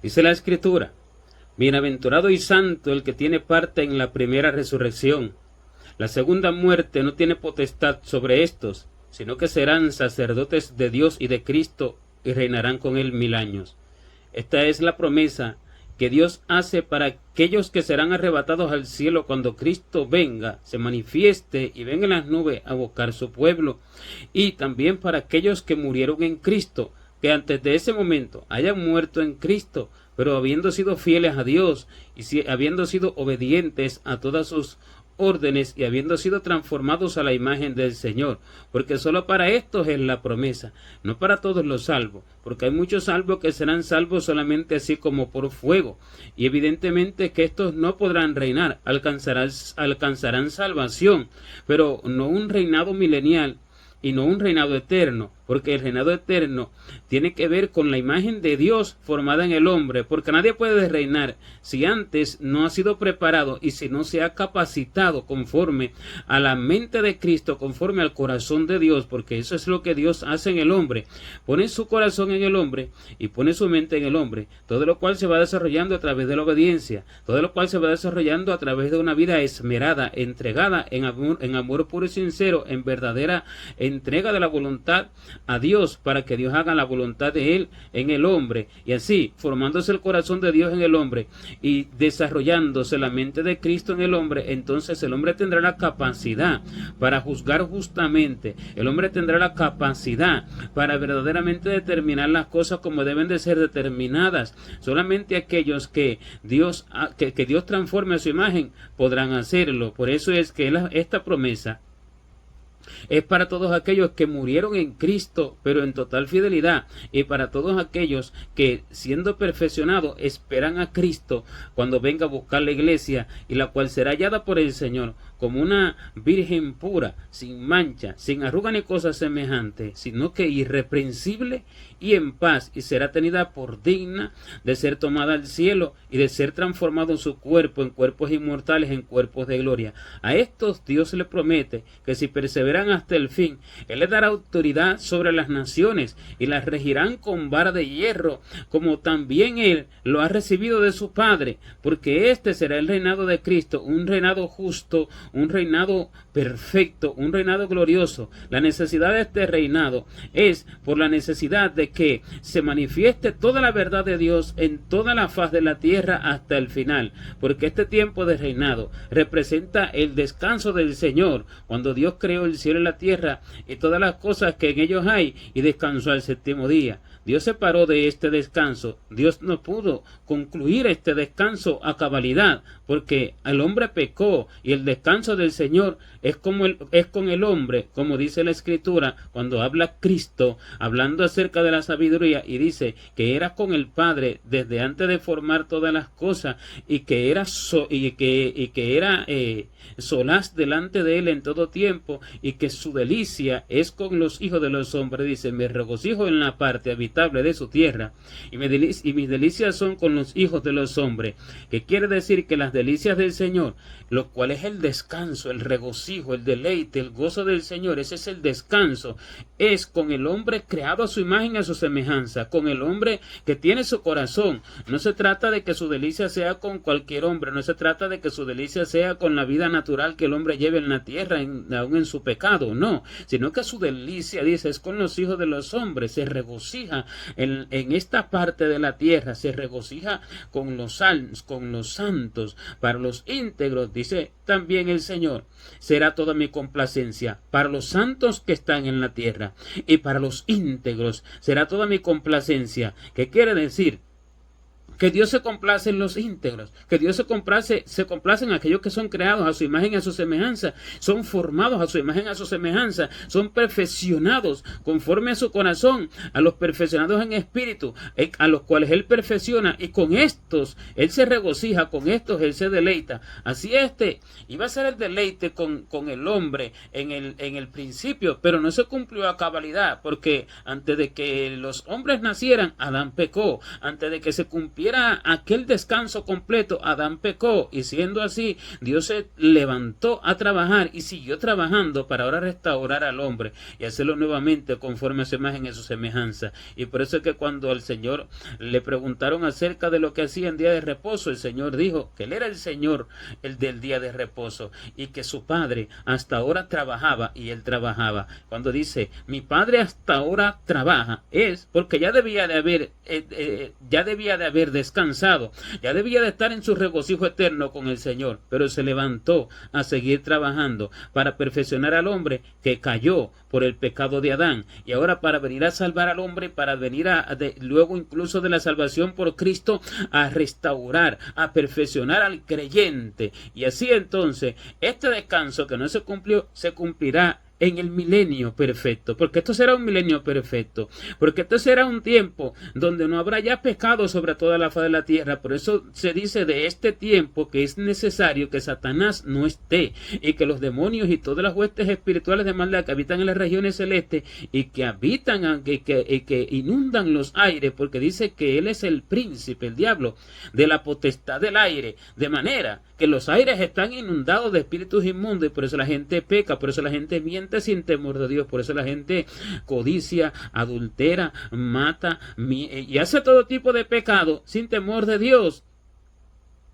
Dice la Escritura: bienaventurado y santo el que tiene parte en la primera resurrección. La segunda muerte no tiene potestad sobre estos, sino que serán sacerdotes de Dios y de Cristo y reinarán con él 1000 años. Esta es la promesa que Dios hace para aquellos que serán arrebatados al cielo cuando Cristo venga, se manifieste y venga en las nubes a buscar su pueblo. Y también para aquellos que murieron en Cristo, que antes de ese momento hayan muerto en Cristo, pero habiendo sido fieles a Dios y habiendo sido obedientes a todas sus órdenes y habiendo sido transformados a la imagen del Señor, porque solo para estos es la promesa, no para todos los salvos, porque hay muchos salvos que serán salvos solamente así como por fuego, y evidentemente que estos no podrán reinar, alcanzarán salvación, pero no un reinado milenial y no un reinado eterno, porque el reinado eterno tiene que ver con la imagen de Dios formada en el hombre, porque nadie puede reinar si antes no ha sido preparado y si no se ha capacitado conforme a la mente de Cristo, conforme al corazón de Dios, porque eso es lo que Dios hace en el hombre, pone su corazón en el hombre y pone su mente en el hombre, todo lo cual se va desarrollando a través de la obediencia, todo lo cual se va desarrollando a través de una vida esmerada, entregada en amor puro y sincero, en verdadera entrega de la voluntad a Dios, para que Dios haga la voluntad de Él en el hombre, y así formándose el corazón de Dios en el hombre y desarrollándose la mente de Cristo en el hombre, entonces el hombre tendrá la capacidad para juzgar justamente, el hombre tendrá la capacidad para verdaderamente determinar las cosas como deben de ser determinadas. Solamente aquellos que Dios transforme a su imagen podrán hacerlo. Por eso es que esta promesa es para todos aquellos que murieron en Cristo, pero en total fidelidad, y para todos aquellos que, siendo perfeccionados, esperan a Cristo cuando venga a buscar la iglesia, y la cual será hallada por el Señor como una virgen pura, sin mancha, sin arruga ni cosa semejante, sino que irreprensible y en paz, y será tenida por digna de ser tomada al cielo y de ser transformado en su cuerpo, en cuerpos inmortales, en cuerpos de gloria. A estos Dios le promete que si perseveran hasta el fin, Él les dará autoridad sobre las naciones y las regirán con vara de hierro, como también Él lo ha recibido de su Padre, porque este será el reinado de Cristo, un reinado justo, un reinado perfecto, un reinado glorioso. La necesidad de este reinado es por la necesidad de que se manifieste toda la verdad de Dios en toda la faz de la tierra hasta el final, porque este tiempo de reinado representa el descanso del Señor, cuando Dios creó el cielo y la tierra y todas las cosas que en ellos hay, y descansó al séptimo día. Dios se paró de este descanso. Dios no pudo concluir este descanso a cabalidad, porque el hombre pecó, y el descanso del Señor es con el hombre, como dice la Escritura cuando habla Cristo, hablando acerca de la sabiduría, y dice que era con el Padre desde antes de formar todas las cosas, y que era solaz delante de él en todo tiempo, y que su delicia es con los hijos de los hombres. Dice: me regocijo en la parte habitable de su tierra, y mis delicias son con los hijos de los hombres. Que quiere decir que las delicias del Señor, lo cual es el descanso, el regocijo, el deleite, el gozo del Señor, ese es el descanso, es con el hombre creado a su imagen y a su semejanza, con el hombre que tiene su corazón. No se trata de que su delicia sea con cualquier hombre, no se trata de que su delicia sea con la vida natural que el hombre lleve en la tierra, aún en su pecado, no, sino que su delicia, dice, es con los hijos de los hombres. Se regocija en esta parte de la tierra, se regocija con los santos, para los íntegros, dice también el Señor, será toda mi complacencia. Para los santos que están en la tierra y para los íntegros será toda mi complacencia. ¿Qué quiere decir? Que Dios se complace en los íntegros, que Dios se complace en aquellos que son creados a su imagen y a su semejanza, son formados a su imagen y a su semejanza, son perfeccionados conforme a su corazón, a los perfeccionados en espíritu, a los cuales Él perfecciona, y con estos Él se regocija, con estos Él se deleita. Así iba a ser el deleite con el hombre en el principio, pero no se cumplió a cabalidad, porque antes de que los hombres nacieran, Adán pecó. Antes de que se cumpliera tuviera aquel descanso completo, Adán pecó, y siendo así, Dios se levantó a trabajar y siguió trabajando para ahora restaurar al hombre y hacerlo nuevamente conforme a su imagen y a su semejanza. Y por eso es que cuando al Señor le preguntaron acerca de lo que hacía en día de reposo, el Señor dijo que Él era el Señor, el del día de reposo, y que su Padre hasta ahora trabajaba y Él trabajaba. Cuando dice, mi Padre hasta ahora trabaja, es porque ya debía de haber descansado, ya debía de estar en su regocijo eterno con el Señor, pero se levantó a seguir trabajando para perfeccionar al hombre que cayó por el pecado de Adán, y ahora para venir a salvar al hombre, para venir luego incluso de la salvación por Cristo, a restaurar, a perfeccionar al creyente. Y así entonces este descanso que no se cumplió, se cumplirá en el milenio perfecto, porque esto será un milenio perfecto, porque esto será un tiempo donde no habrá ya pecado sobre toda la faz de la tierra. Por eso se dice de este tiempo que es necesario que Satanás no esté, y que los demonios y todas las huestes espirituales de maldad que habitan en las regiones celestes y que habitan, que inundan los aires, porque dice que él es el príncipe, el diablo, de la potestad del aire, de manera que los aires están inundados de espíritus inmundos, y por eso la gente peca, por eso la gente miente sin temor de Dios, por eso la gente codicia, adultera, mata y hace todo tipo de pecado sin temor de Dios.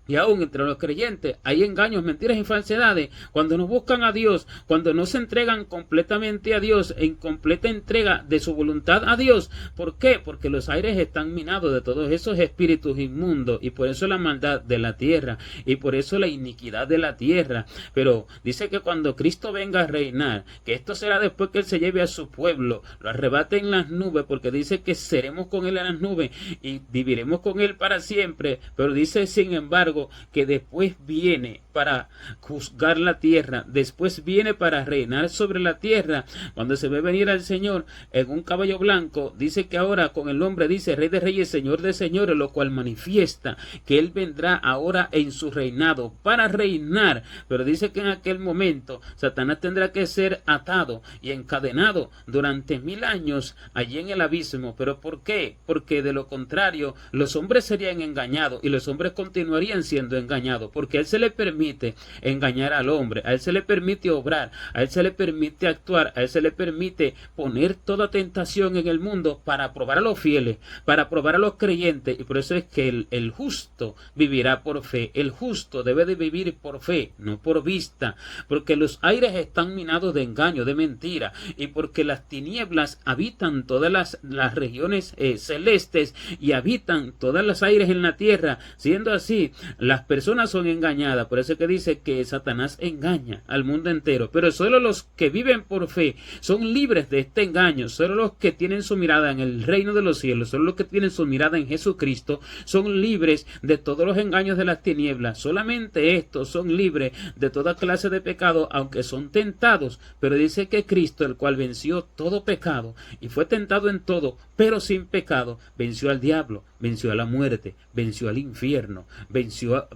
Y aún entre los creyentes hay engaños, mentiras y falsedades. Cuando no buscan a Dios, cuando no se entregan completamente a Dios, en completa entrega de su voluntad a Dios. ¿Por qué? Porque los aires están minados de todos esos espíritus inmundos, y por eso la maldad de la tierra, y por eso la iniquidad de la tierra. Pero dice que cuando Cristo venga a reinar, que esto será después que Él se lleve a su pueblo, lo arrebate en las nubes, porque dice que seremos con Él en las nubes y viviremos con Él para siempre. Pero dice, sin embargo, que después viene para juzgar la tierra, después viene para reinar sobre la tierra. Cuando se ve venir al Señor en un caballo blanco, dice que ahora con el nombre, dice Rey de Reyes, Señor de Señores, lo cual manifiesta que Él vendrá ahora en su reinado para reinar. Pero dice que en aquel momento Satanás tendrá que ser atado y encadenado durante 1000 años allí en el abismo. ¿Pero por qué? Porque de lo contrario los hombres serían engañados y los hombres continuarían siendo engañados, porque a Él se le permite engañar al hombre, a Él se le permite obrar, a Él se le permite actuar, a Él se le permite poner toda tentación en el mundo para probar a los fieles, para probar a los creyentes. Y por eso es que el justo vivirá por fe. El justo debe de vivir por fe, no por vista, porque los aires están minados de engaño, de mentira, y porque las tinieblas habitan todas las regiones celestes y habitan todas las aires en la tierra. Siendo así, las personas son engañadas. Por eso es que dice que Satanás engaña al mundo entero, pero solo los que viven por fe son libres de este engaño. Solo los que tienen su mirada en el reino de los cielos, solo los que tienen su mirada en Jesucristo, son libres de todos los engaños de las tinieblas. Solamente estos son libres de toda clase de pecado, aunque son tentados. Pero dice que Cristo, el cual venció todo pecado y fue tentado en todo, pero sin pecado, venció al diablo, venció a la muerte, venció al infierno, venció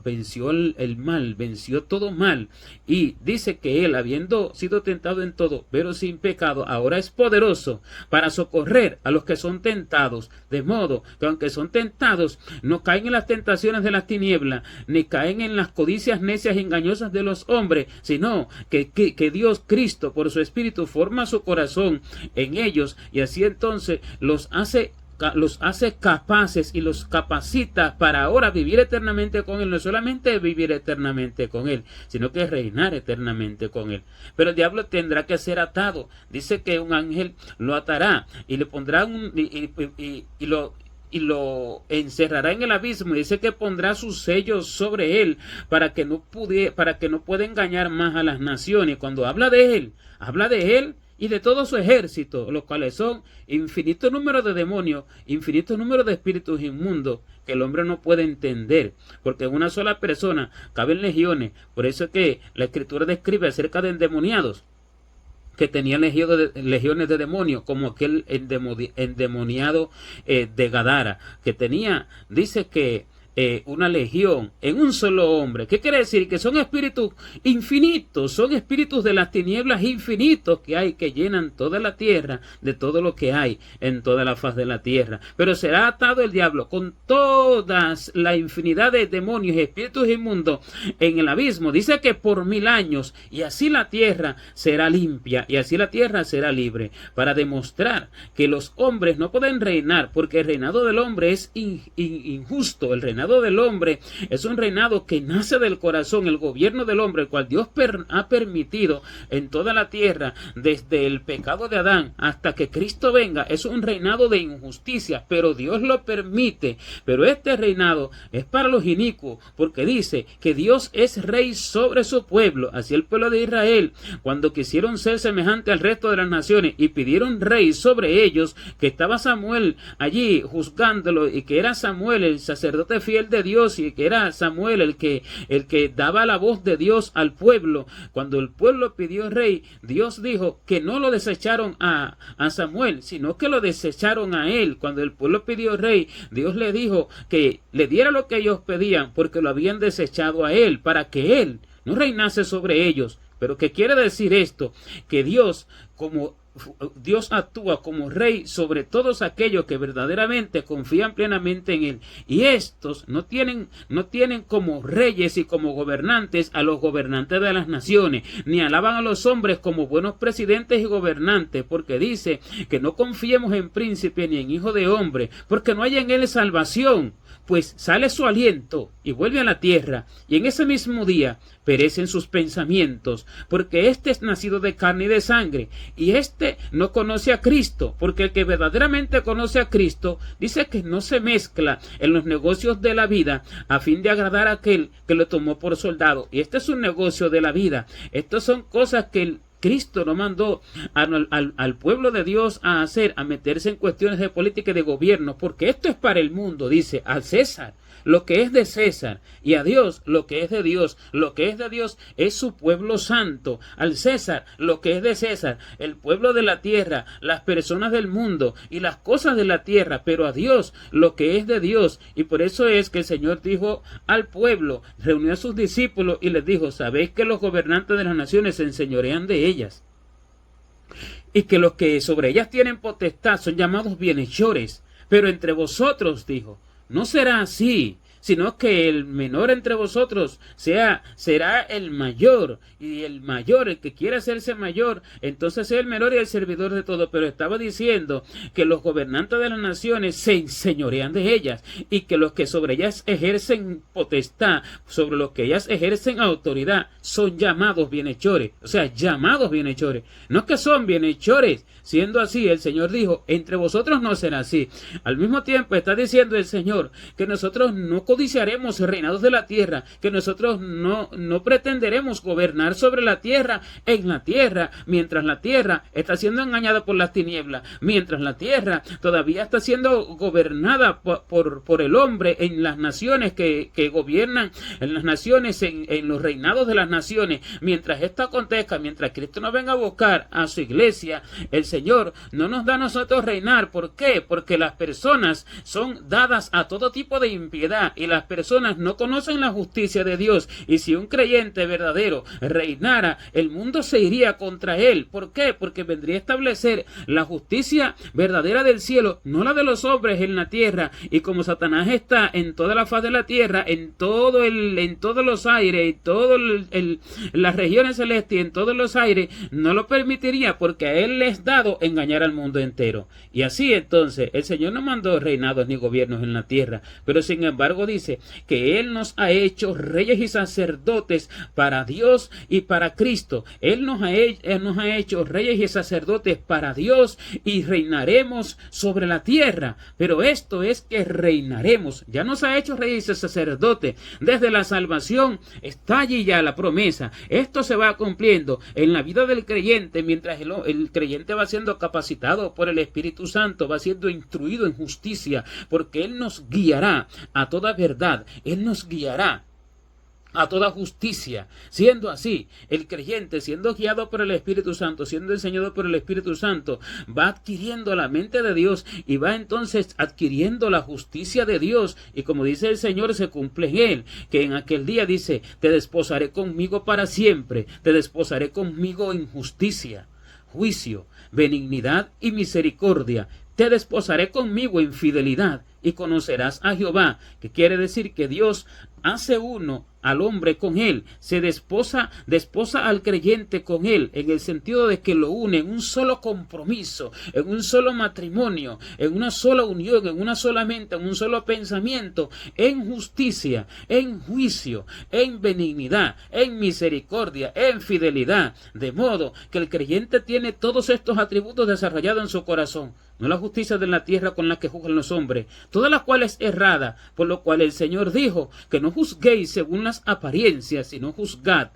el mal, venció todo mal. Y dice que Él, habiendo sido tentado en todo, pero sin pecado, ahora es poderoso para socorrer a los que son tentados. De modo que aunque son tentados, no caen en las tentaciones de las tinieblas, ni caen en las codicias necias y engañosas de los hombres, sino que Dios, Cristo, por su Espíritu, forma su corazón en ellos, y así entonces los hace capaces y los capacita para ahora vivir eternamente con Él. No solamente vivir eternamente con Él, sino que reinar eternamente con Él. Pero el diablo tendrá que ser atado. Dice que un ángel lo atará y le pondrá y lo encerrará en el abismo, y dice que pondrá sus sellos sobre él para que no pueda engañar más a las naciones. Cuando habla de él y de todo su ejército, los cuales son infinito número de demonios, infinito número de espíritus inmundos que el hombre no puede entender, porque en una sola persona caben legiones. Por eso es que la Escritura describe acerca de endemoniados que tenía legiones de demonios, como aquel endemoniado de Gadara, que tenía, dice que una legión en un solo hombre. ¿Qué quiere decir? Que son espíritus infinitos, son espíritus de las tinieblas infinitos que hay, que llenan toda la tierra de todo lo que hay en toda la faz de la tierra. Pero será atado el diablo con todas la infinidad de demonios y espíritus inmundos en el abismo. Dice que por 1000 años, y así la tierra será limpia, y así la tierra será libre, para demostrar que los hombres no pueden reinar, porque el reinado del hombre es injusto. El reinado del hombre es un reinado que nace del corazón. El gobierno del hombre, el cual Dios ha permitido en toda la tierra desde el pecado de Adán hasta que Cristo venga, es un reinado de injusticia, pero Dios lo permite. Pero este reinado es para los inicuos, porque dice que Dios es rey sobre su pueblo. Así el pueblo de Israel, cuando quisieron ser semejante al resto de las naciones y pidieron rey sobre ellos, que estaba Samuel allí juzgándolo, y que era Samuel el sacerdote fiel de Dios, y que era Samuel el que daba la voz de Dios al pueblo. Cuando el pueblo pidió rey, Dios dijo que no lo desecharon a Samuel, sino que lo desecharon a él. Cuando el pueblo pidió rey, Dios le dijo que le diera lo que ellos pedían, porque lo habían desechado a él, para que él no reinase sobre ellos. Pero ¿qué quiere decir esto? Que Dios actúa como rey sobre todos aquellos que verdaderamente confían plenamente en él, y estos no tienen como reyes y como gobernantes a los gobernantes de las naciones, ni alaban a los hombres como buenos presidentes y gobernantes, porque dice que no confiemos en príncipe ni en hijo de hombre, porque no hay en él salvación, pues sale su aliento y vuelve a la tierra, y en ese mismo día perecen sus pensamientos, porque éste es nacido de carne y de sangre, y éste no conoce a Cristo, porque el que verdaderamente conoce a Cristo dice que no se mezcla en los negocios de la vida a fin de agradar a aquel que lo tomó por soldado. Y este es un negocio de la vida. Estas son cosas que Cristo no mandó al pueblo de Dios a hacer, a meterse en cuestiones de política y de gobierno, porque esto es para el mundo. Dice: al César lo que es de César, y a Dios lo que es de Dios. Lo que es de Dios es su pueblo santo. Al César lo que es de César, el pueblo de la tierra, las personas del mundo y las cosas de la tierra, pero a Dios lo que es de Dios. Y por eso es que el Señor dijo al pueblo, reunió a sus discípulos y les dijo: sabéis que los gobernantes de las naciones se enseñorean de ellas, y que los que sobre ellas tienen potestad son llamados bienhechores, pero entre vosotros, dijo, no será así, sino que el menor entre vosotros será el mayor, y el mayor, el que quiera hacerse mayor, entonces sea el menor y el servidor de todo. Pero estaba diciendo que los gobernantes de las naciones se enseñorean de ellas, y que los que sobre ellas ejercen potestad, sobre los que ellas ejercen autoridad, son llamados bienhechores. O sea, llamados bienhechores, no que son bienhechores. Siendo así, el Señor dijo: entre vosotros no será así. Al mismo tiempo está diciendo el Señor que nosotros no codiciaremos reinados de la tierra, que nosotros no pretenderemos gobernar sobre la tierra, en la tierra, mientras la tierra está siendo engañada por las tinieblas, mientras la tierra todavía está siendo gobernada por el hombre en las naciones que gobiernan, en las naciones, en los reinados de las naciones. Mientras esto acontezca, mientras Cristo no venga a buscar a su iglesia, el Señor no nos da a nosotros reinar. ¿Por qué? Porque las personas son dadas a todo tipo de impiedad, y las personas no conocen la justicia de Dios. Y si un creyente verdadero reinara, el mundo se iría contra él. ¿Por qué? Porque vendría a establecer la justicia verdadera del cielo, no la de los hombres en la tierra. Y como Satanás está en toda la faz de la tierra, en todos los aires, en todas las regiones celestes, en todos los aires, no lo permitiría, porque a él le es dado engañar al mundo entero. Y así entonces el Señor no mandó reinados ni gobiernos en la tierra, pero sin embargo dice que Él nos ha hecho reyes y sacerdotes para Dios y para Cristo. Él nos ha hecho reyes y sacerdotes para Dios, y reinaremos sobre la tierra. Pero esto es que reinaremos. Ya nos ha hecho reyes y sacerdotes. Desde la salvación está allí ya la promesa. Esto se va cumpliendo en la vida del creyente, mientras el creyente va siendo capacitado por el Espíritu Santo, va siendo instruido en justicia, porque Él nos guiará a toda verdad. Él nos guiará a toda justicia. Siendo así, el creyente, siendo guiado por el Espíritu Santo, siendo enseñado por el Espíritu Santo, va adquiriendo la mente de Dios y va entonces adquiriendo la justicia de Dios. Y como dice el Señor, se cumple en él, que en aquel día dice: te desposaré conmigo para siempre, te desposaré conmigo en justicia, juicio, benignidad y misericordia. Te desposaré conmigo en fidelidad y conocerás a Jehová, que quiere decir que Dios hace uno al hombre con él, se desposa al creyente con él, en el sentido de que lo une en un solo compromiso, en un solo matrimonio, en una sola unión, en una sola mente, en un solo pensamiento, en justicia, en juicio, en benignidad, en misericordia, en fidelidad, de modo que el creyente tiene todos estos atributos desarrollados en su corazón. No la justicia de la tierra con la que juzgan los hombres, toda la cual es errada, por lo cual el Señor dijo que no juzguéis según las apariencias, sino juzgad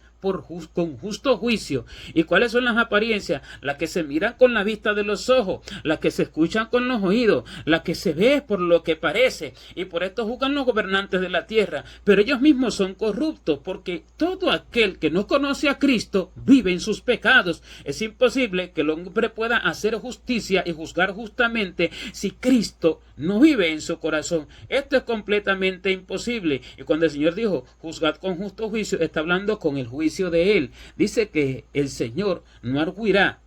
con justo juicio. ¿Y cuáles son las apariencias? Las que se miran con la vista de los ojos, las que se escuchan con los oídos, las que se ve por lo que parece. Y por esto juzgan los gobernantes de la tierra, pero ellos mismos son corruptos, porque todo aquel que no conoce a Cristo vive en sus pecados. Es imposible que el hombre pueda hacer justicia y juzgar justamente si Cristo no vive en su corazón. Esto es completamente imposible. Y cuando el Señor dijo juzgad con justo juicio, está hablando con el juicio de él. Dice que el Señor no arguirá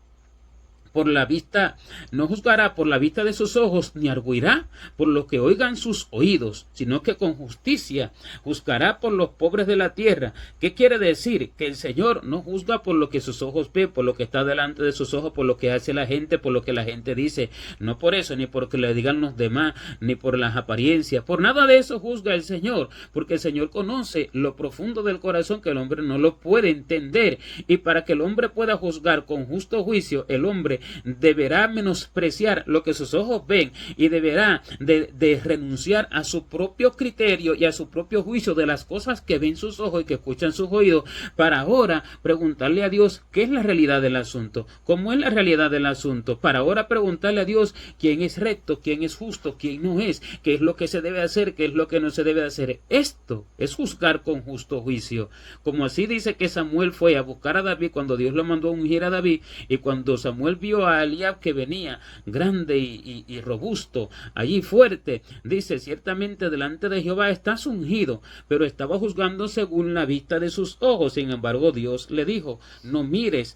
por la vista, no juzgará por la vista de sus ojos, ni arguirá por lo que oigan sus oídos, sino que con justicia juzgará por los pobres de la tierra. ¿Qué quiere decir? Que el Señor no juzga por lo que sus ojos ven, por lo que está delante de sus ojos, por lo que hace la gente, por lo que la gente dice. No por eso, ni porque le digan los demás, ni por las apariencias. Por nada de eso juzga el Señor, porque el Señor conoce lo profundo del corazón, que el hombre no lo puede entender. Y para que el hombre pueda juzgar con justo juicio, el hombre deberá menospreciar lo que sus ojos ven y deberá de renunciar a su propio criterio y a su propio juicio de las cosas que ven sus ojos y que escuchan sus oídos, para ahora preguntarle a Dios qué es la realidad del asunto, cómo es la realidad del asunto, para ahora preguntarle a Dios quién es recto, quién es justo, quién no es, qué es lo que se debe hacer, qué es lo que no se debe hacer. Esto es juzgar con justo juicio. Como así dice que Samuel fue a buscar a David cuando Dios lo mandó a ungir a David, y cuando Samuel vio a Eliab que venía grande y robusto, allí fuerte, dice: ciertamente delante de Jehová estás ungido, pero estaba juzgando según la vista de sus ojos. Sin embargo, Dios le dijo: no mires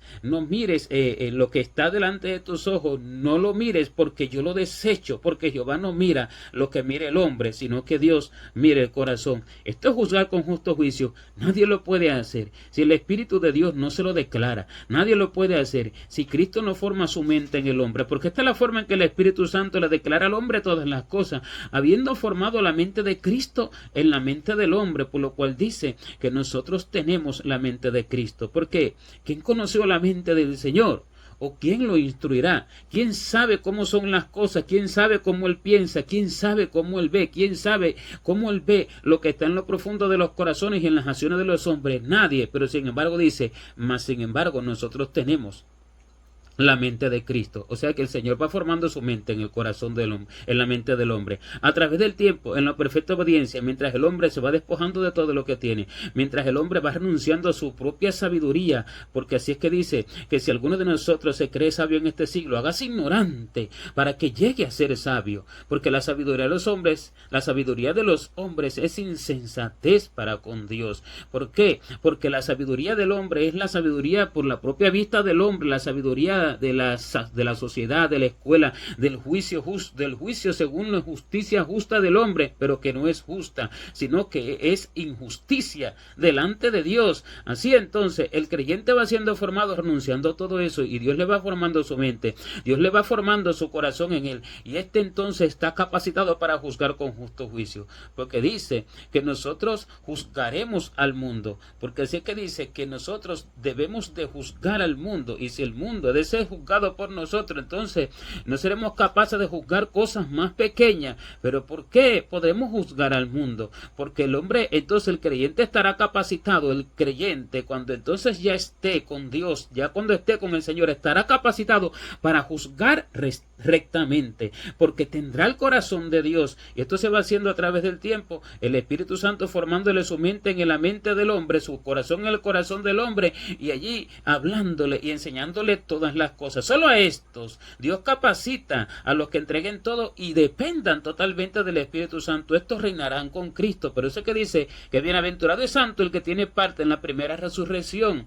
lo que está delante de tus ojos, no lo mires, porque yo lo desecho, porque Jehová no mira lo que mira el hombre, sino que Dios mira el corazón. Esto es juzgar con justo juicio. Nadie lo puede hacer si el Espíritu de Dios no se lo declara. Nadie lo puede hacer si Cristo no forma su mente en el hombre, porque esta es la forma en que el Espíritu Santo le declara al hombre todas las cosas, habiendo formado la mente de Cristo en la mente del hombre, por lo cual dice que nosotros tenemos la mente de Cristo. ¿Por qué? ¿Quién conoció la mente del Señor? ¿O quién lo instruirá? ¿Quién sabe cómo son las cosas? ¿Quién sabe cómo él piensa? ¿Quién sabe cómo él ve? ¿Quién sabe cómo él ve lo que está en lo profundo de los corazones y en las acciones de los hombres? Nadie. Pero sin embargo dice: mas sin embargo nosotros tenemos la mente de Cristo. O sea que el Señor va formando su mente en el corazón del hombre, en la mente del hombre, a través del tiempo, en la perfecta obediencia, mientras el hombre se va despojando de todo lo que tiene, mientras el hombre va renunciando a su propia sabiduría, porque así es que dice que si alguno de nosotros se cree sabio en este siglo, hágase ignorante para que llegue a ser sabio, porque la sabiduría de los hombres es insensatez para con Dios. ¿Por qué? Porque la sabiduría del hombre es la sabiduría por la propia vista del hombre, la sabiduría de la sociedad, de la escuela, del juicio según la justicia justa del hombre, pero que no es justa, sino que es injusticia delante de Dios. Así entonces el creyente va siendo formado renunciando a todo eso, y Dios le va formando su mente, Dios le va formando su corazón en él, y entonces está capacitado para juzgar con justo juicio, porque dice que nosotros juzgaremos al mundo, porque así es que dice que nosotros debemos de juzgar al mundo, y si el mundo es de ser es juzgado por nosotros, entonces no seremos capaces de juzgar cosas más pequeñas. ¿Pero por qué podemos juzgar al mundo? Porque el hombre, entonces el creyente estará capacitado, el creyente cuando entonces ya esté con Dios, ya cuando esté con el Señor, estará capacitado para juzgar rectamente, porque tendrá el corazón de Dios, y esto se va haciendo a través del tiempo, el Espíritu Santo formándole su mente en la mente del hombre, su corazón en el corazón del hombre, y allí hablándole y enseñándole todas las cosas. Solo a estos Dios capacita, a los que entreguen todo y dependan totalmente del Espíritu Santo. Estos reinarán con Cristo. Por eso es que dice que bienaventurado y santo el que tiene parte en la primera resurrección,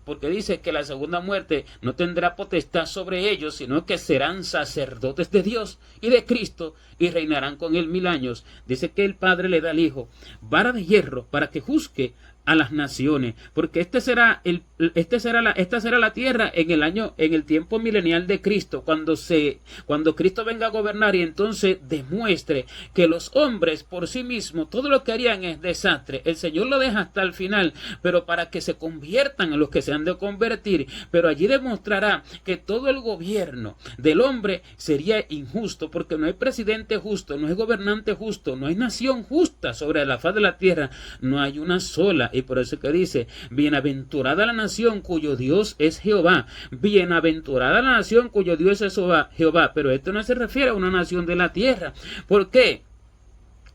porque dice que la segunda muerte no tendrá potestad sobre ellos, sino que serán sacerdotes de Dios y de Cristo y reinarán con él 1000 años. Dice que el Padre le da al Hijo vara de hierro para que juzgue a las naciones, porque esta será la tierra en el tiempo milenial de Cristo, cuando Cristo venga a gobernar y entonces demuestre que los hombres por sí mismos todo lo que harían es desastre. El Señor lo deja hasta el final, pero para que se conviertan en los que se han de convertir, pero allí demostrará que todo el gobierno del hombre sería injusto, porque no hay presidente justo, no hay gobernante justo, no hay nación justa sobre la faz de la tierra, no hay una sola. Y por eso que dice, bienaventurada la nación cuyo Dios es Jehová, bienaventurada la nación cuyo Dios es Jehová, pero esto no se refiere a una nación de la tierra. ¿Por qué?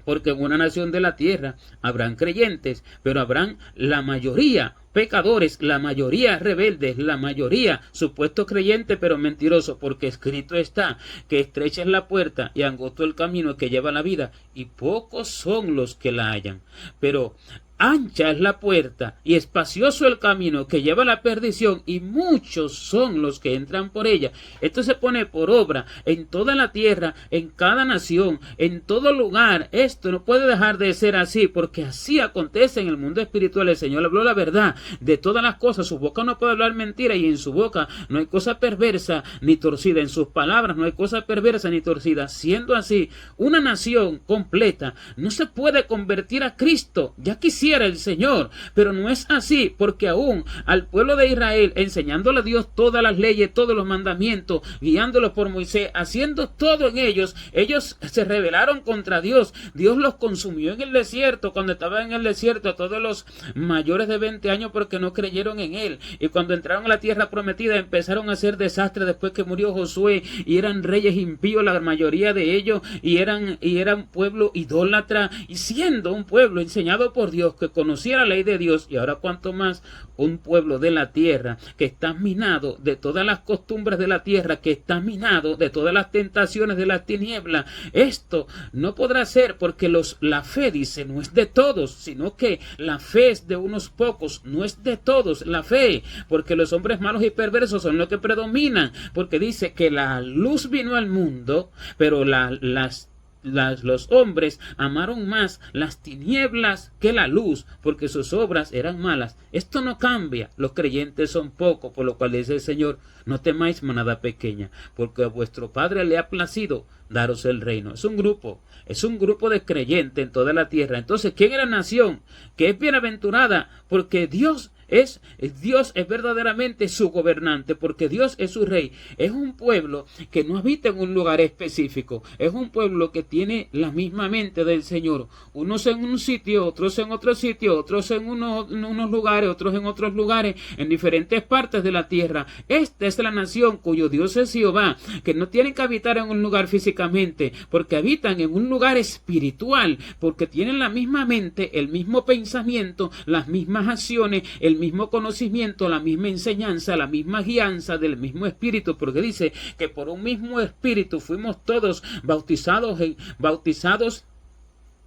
Porque en una nación de la tierra habrán creyentes, pero habrán la mayoría pecadores, la mayoría rebeldes, la mayoría supuestos creyentes pero mentirosos, porque escrito está que estrecha es la puerta y angosto el camino que lleva a la vida, y pocos son los que la hallan. Pero ancha es la puerta y espacioso el camino que lleva a la perdición, y muchos son los que entran por ella. Esto se pone por obra en toda la tierra, en cada nación, en todo lugar. Esto no puede dejar de ser así, porque así acontece en el mundo espiritual. El Señor habló la verdad de todas las cosas. Su boca no puede hablar mentira, y en su boca no hay cosa perversa ni torcida. En sus palabras no hay cosa perversa ni torcida. Siendo así, una nación completa no se puede convertir a Cristo. Ya quisiera el Señor, pero no es así, porque aún al pueblo de Israel, enseñándole a Dios todas las leyes, todos los mandamientos, guiándolos por Moisés, haciendo todo en ellos se rebelaron contra Dios. Dios los consumió en el desierto, cuando estaban en el desierto, a todos los mayores de 20 años, porque no creyeron en él. Y cuando entraron a la tierra prometida, empezaron a hacer desastre después que murió Josué, y eran reyes impíos la mayoría de ellos, y eran pueblo idólatra, y siendo un pueblo enseñado por Dios, que conocía la ley de Dios, y ahora cuanto más un pueblo de la tierra que está minado de todas las costumbres de la tierra, que está minado de todas las tentaciones de las tinieblas. Esto no podrá ser, porque la fe, dice, no es de todos, sino que la fe es de unos pocos, no es de todos la fe, porque los hombres malos y perversos son los que predominan, porque dice que la luz vino al mundo, pero los hombres amaron más las tinieblas que la luz, porque sus obras eran malas. Esto no cambia, los creyentes son pocos, por lo cual dice el Señor, no temáis manada pequeña, porque a vuestro Padre le ha placido daros el reino. Es un grupo de creyentes en toda la tierra. Entonces, ¿quién es la nación que es bienaventurada? Porque Dios es verdaderamente su gobernante, porque Dios es su rey. Es un pueblo que no habita en un lugar específico, es un pueblo que tiene la misma mente del Señor, unos en un sitio, otros en otro sitio, otros en unos lugares, otros en otros lugares, en diferentes partes de la tierra. Esta es la nación cuyo Dios es Jehová, que no tienen que habitar en un lugar físicamente, porque habitan en un lugar espiritual, porque tienen la misma mente, el mismo pensamiento, las mismas acciones, el mismo conocimiento, la misma enseñanza, la misma guianza del mismo espíritu, porque dice que por un mismo espíritu fuimos todos bautizados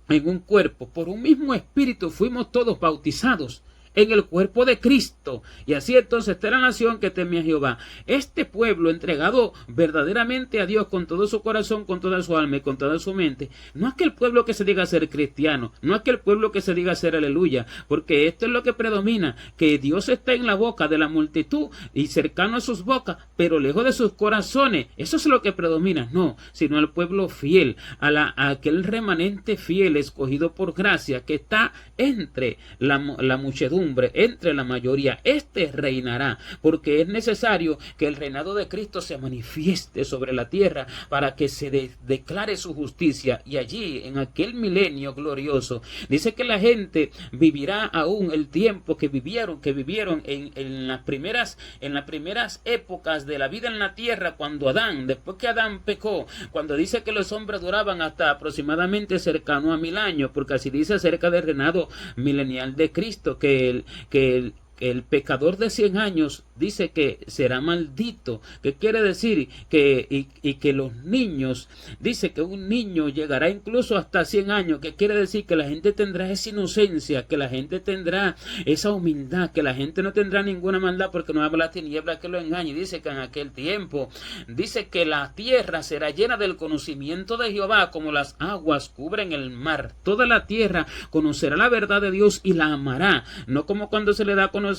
en un cuerpo. Por un mismo espíritu fuimos todos bautizados en el cuerpo de Cristo. Y así entonces está la nación que teme a Jehová. Este pueblo entregado verdaderamente a Dios con todo su corazón, con toda su alma y con toda su mente. No es que el pueblo que se diga ser cristiano, no es que el pueblo que se diga ser aleluya, porque esto es lo que predomina, que Dios está en la boca de la multitud y cercano a sus bocas, pero lejos de sus corazones. Eso es lo que predomina, no, sino el pueblo fiel, a aquel remanente fiel escogido por gracia, que está entre la muchedumbre, mansedumbre entre la mayoría. Este reinará, porque es necesario que el reinado de Cristo se manifieste sobre la tierra para que se declare su justicia. Y allí, en aquel milenio glorioso, dice que la gente vivirá aún el tiempo que vivieron en las primeras épocas de la vida en la tierra, cuando Adán, después que Adán pecó, cuando dice que los hombres duraban hasta aproximadamente cercano a 1000 años, porque así dice acerca del reinado milenial de Cristo, que el pecador de 100 años dice que será maldito. ¿Qué quiere decir? Que los niños, dice que un niño llegará incluso hasta 100 años. ¿Qué quiere decir? Que la gente tendrá esa inocencia, que la gente tendrá esa humildad, que la gente no tendrá ninguna maldad, porque no habrá tiniebla que lo engañe. Dice que en aquel tiempo, dice que la tierra será llena del conocimiento de Jehová, como las aguas cubren el mar. Toda la tierra conocerá la verdad de Dios y la amará, no como cuando se le da a conocer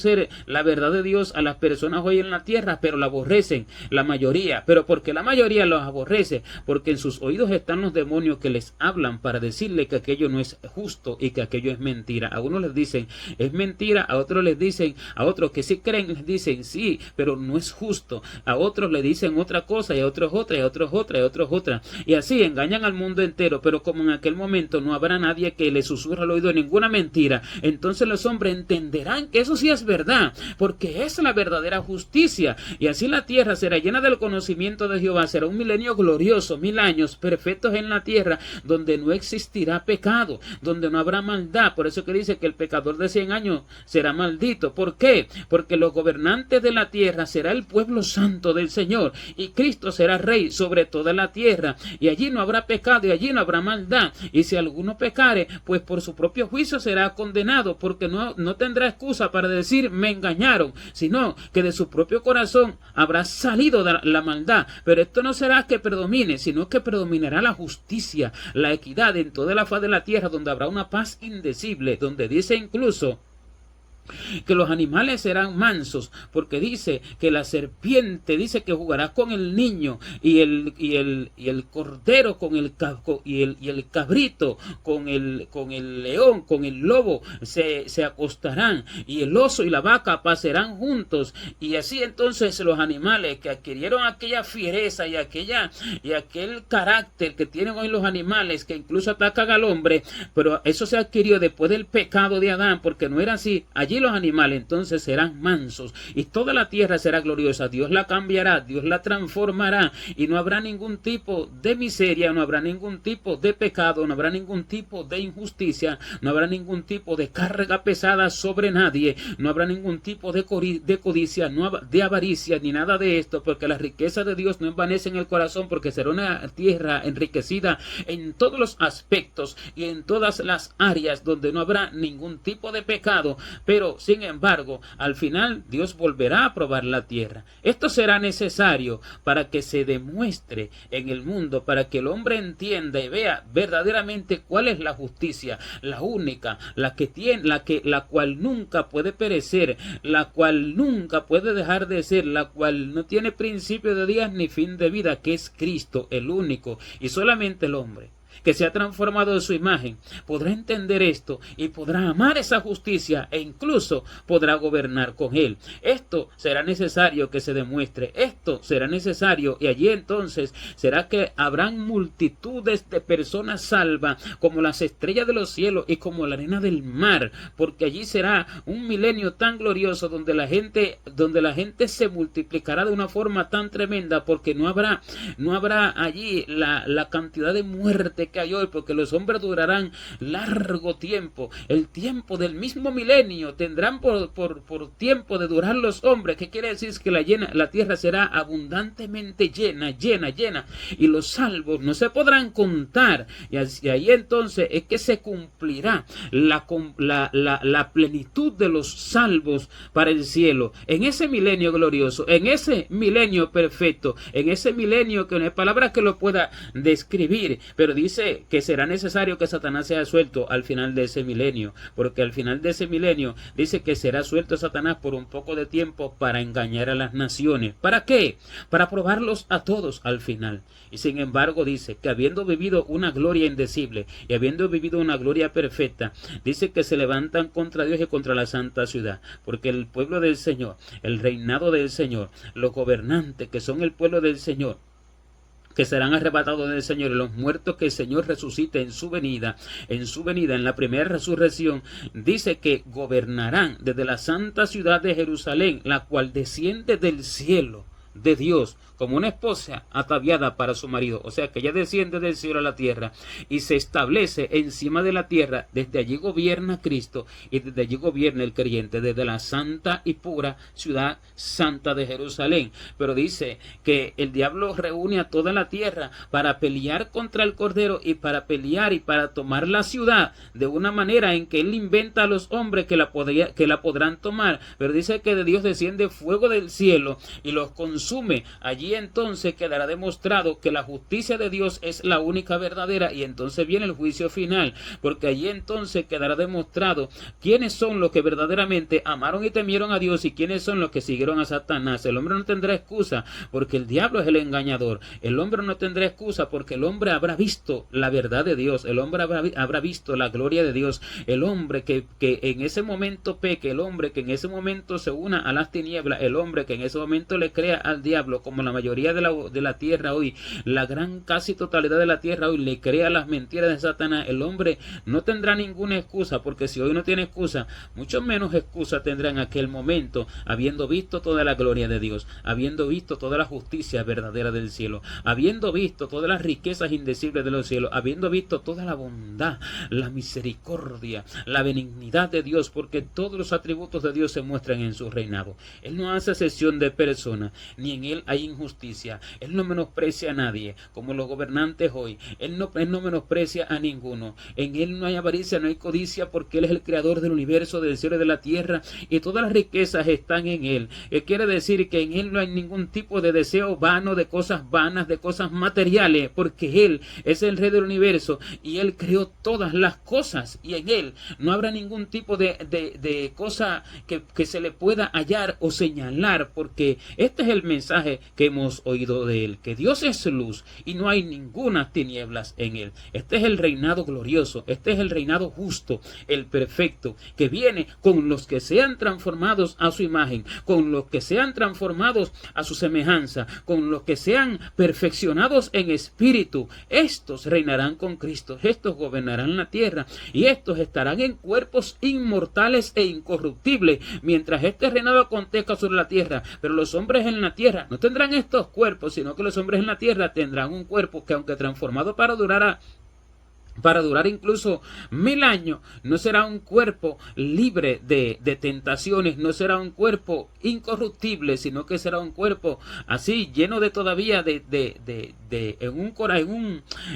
la verdad de Dios a las personas hoy en la tierra, pero la aborrecen, la mayoría. Pero ¿por qué la mayoría los aborrece? Porque en sus oídos están los demonios que les hablan para decirle que aquello no es justo y que aquello es mentira. A unos les dicen es mentira, a otros les dicen, a otros que sí creen les dicen sí, pero no es justo. A otros le dicen otra cosa, y a otros otra, y a otros otra, y a otros otra. Y así engañan al mundo entero. Pero como en aquel momento no habrá nadie que le susurre al oído ninguna mentira, entonces los hombres entenderán que eso sí es verdad, porque es la verdadera justicia. Y así la tierra será llena del conocimiento de Jehová. Será un milenio glorioso, 1000 años perfectos en la tierra, donde no existirá pecado, donde no habrá maldad. Por eso que dice que el pecador de 100 años será maldito. ¿Por qué? Porque los gobernantes de la tierra será el pueblo santo del Señor, y Cristo será rey sobre toda la tierra, y allí no habrá pecado y allí no habrá maldad. Y si alguno pecare, pues por su propio juicio será condenado, porque no tendrá excusa para decir me engañaron, sino que de su propio corazón habrá salido la maldad. Pero esto no será que predomine, sino que predominará la justicia, la equidad en toda la faz de la tierra, donde habrá una paz indecible, donde dice incluso que los animales serán mansos, porque dice que la serpiente, dice que jugará con el niño, y el cordero con el cabrito, con el león, con el lobo se acostarán, y el oso y la vaca pasarán juntos. Y así entonces los animales que adquirieron aquella fiereza y aquel carácter que tienen hoy los animales, que incluso atacan al hombre, pero eso se adquirió después del pecado de Adán, porque no era así. Allí los animales entonces serán mansos, y toda la tierra será gloriosa. Dios la cambiará, Dios la transformará, y no habrá ningún tipo de miseria, no habrá ningún tipo de pecado, no habrá ningún tipo de injusticia, no habrá ningún tipo de carga pesada sobre nadie, no habrá ningún tipo de codicia, de avaricia, ni nada de esto, porque la riqueza de Dios no envanece en el corazón, porque será una tierra enriquecida en todos los aspectos y en todas las áreas, donde no habrá ningún tipo de pecado. Pero sin embargo, al final Dios volverá a probar la tierra. Esto será necesario para que se demuestre en el mundo, para que el hombre entienda y vea verdaderamente cuál es la justicia, la única, la cual nunca puede perecer, la cual nunca puede dejar de ser, la cual no tiene principio de días ni fin de vida, que es Cristo, el único. Y solamente el hombre que se ha transformado en su imagen podrá entender esto y podrá amar esa justicia, e incluso podrá gobernar con él. Esto será necesario que se demuestre, esto será necesario, y allí entonces será que habrán multitudes de personas salvas, como las estrellas de los cielos y como la arena del mar, porque allí será un milenio tan glorioso donde la gente se multiplicará de una forma tan tremenda, porque no habrá allí la cantidad de muerte que hay hoy, porque los hombres durarán largo tiempo, el tiempo del mismo milenio tendrán por tiempo de durar los hombres. ¿Qué quiere decir? Que la tierra será abundantemente llena, y los salvos no se podrán contar, y ahí entonces es que se cumplirá la plenitud de los salvos para el cielo, en ese milenio glorioso, en ese milenio perfecto, en ese milenio que no hay palabra que lo pueda describir, pero dice dice que será necesario que Satanás sea suelto al final de ese milenio, porque al final de ese milenio dice que será suelto Satanás por un poco de tiempo para engañar a las naciones. ¿Para qué? Para probarlos a todos al final. Y sin embargo dice que habiendo vivido una gloria indecible y habiendo vivido una gloria perfecta, dice que se levantan contra Dios y contra la santa ciudad, porque el pueblo del Señor, el reinado del Señor, los gobernantes que son el pueblo del Señor, que serán arrebatados del Señor, y los muertos que el Señor resucite en su venida, en la primera resurrección, dice que gobernarán desde la santa ciudad de Jerusalén, la cual desciende del cielo de Dios, como una esposa ataviada para su marido. O sea que ella desciende del cielo a la tierra y se establece encima de la tierra. Desde allí gobierna Cristo y desde allí gobierna el creyente, desde la santa y pura ciudad santa de Jerusalén. Pero dice que el diablo reúne a toda la tierra para pelear contra el Cordero y para pelear y para tomar la ciudad de una manera en que él inventa a los hombres que la podrán tomar. Pero dice que de Dios desciende fuego del cielo y los consume. Allí entonces quedará demostrado que la justicia de Dios es la única verdadera, y entonces viene el juicio final, porque allí entonces quedará demostrado quiénes son los que verdaderamente amaron y temieron a Dios y quiénes son los que siguieron a Satanás. El hombre no tendrá excusa porque el diablo es el engañador. El hombre no tendrá excusa porque el hombre habrá visto la verdad de Dios. El hombre habrá visto la gloria de Dios. El hombre que en ese momento peque, el hombre que en ese momento se una a las tinieblas, el hombre que en ese momento le crea al diablo, como la mayoría de la tierra hoy, la gran casi totalidad de la tierra hoy le crea las mentiras de Satanás. El hombre no tendrá ninguna excusa, porque si hoy no tiene excusa, mucho menos excusa tendrá en aquel momento, habiendo visto toda la gloria de Dios, habiendo visto toda la justicia verdadera del cielo, habiendo visto todas las riquezas indecibles de los cielos, habiendo visto toda la bondad, la misericordia, la benignidad de Dios, porque todos los atributos de Dios se muestran en su reinado. Él no hace excepción de personas, ni en él hay injusticia. Él no menosprecia a nadie, como los gobernantes hoy. Él no menosprecia a ninguno. En él no hay avaricia, no hay codicia, porque él es el creador del universo, del cielo y de la tierra, y todas las riquezas están en él. Quiere decir que en él no hay ningún tipo de deseo vano, de cosas vanas, de cosas materiales, porque él es el rey del universo y él creó todas las cosas, y en él no habrá ningún tipo de cosa que se le pueda hallar o señalar, porque este es el mensaje que hemos oído de él, que Dios es luz y no hay ninguna tinieblas en él. Este es el reinado glorioso, este es el reinado justo, el perfecto, que viene con los que sean transformados a su imagen, con los que sean transformados a su semejanza, con los que sean perfeccionados en espíritu. Estos reinarán con Cristo, estos gobernarán la tierra y estos estarán en cuerpos inmortales e incorruptibles mientras este reinado acontezca sobre la tierra. Pero los hombres en la tierra no tendrán estos cuerpos, sino que los hombres en la tierra tendrán un cuerpo que, aunque transformado para durar incluso 1000 años, no será un cuerpo libre de tentaciones, no será un cuerpo incorruptible, sino que será un cuerpo así, lleno de todavía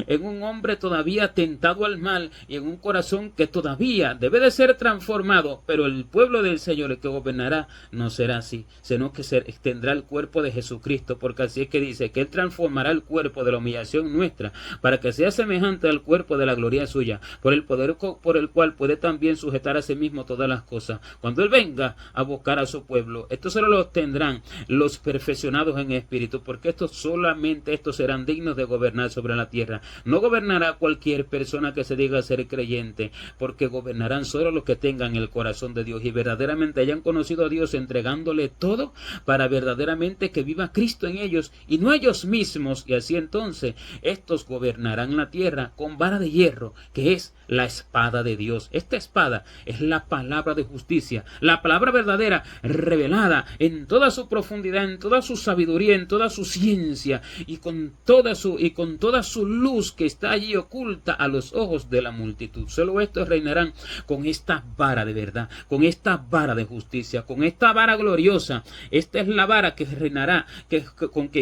en un hombre todavía tentado al mal y en un corazón que todavía debe de ser transformado. Pero el pueblo del Señor, el que gobernará, no será así, sino que tendrá el cuerpo de Jesucristo, porque así es que dice que Él transformará el cuerpo de la humillación nuestra para que sea semejante al cuerpo de la gloria suya, por el poder por el cual puede también sujetar a sí mismo todas las cosas. Cuando Él venga a buscar a su pueblo, estos solo los tendrán los perfeccionados en espíritu, porque solamente estos serán dignos de gobernar sobre la tierra. No gobernará cualquier persona que se diga ser creyente, porque gobernarán solo los que tengan el corazón de Dios y verdaderamente hayan conocido a Dios, entregándole todo para verdaderamente que viva Cristo en ellos y no ellos mismos. Y así entonces estos gobernarán la tierra con vara de hierro, que es la espada de Dios. Esta espada es la palabra de justicia, la palabra verdadera revelada en toda su profundidad, en toda su sabiduría, en toda su ciencia y con toda su luz que está allí oculta a los ojos de la multitud. Solo estos reinarán con esta vara de verdad, con esta vara de justicia, con esta vara gloriosa. Esta es la vara que reinará,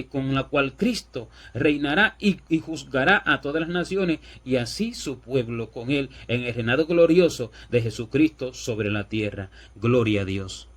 con la cual Cristo reinará y juzgará a todas las naciones, y así su pueblo con él en el reinado glorioso de Jesucristo sobre la tierra. Gloria a Dios.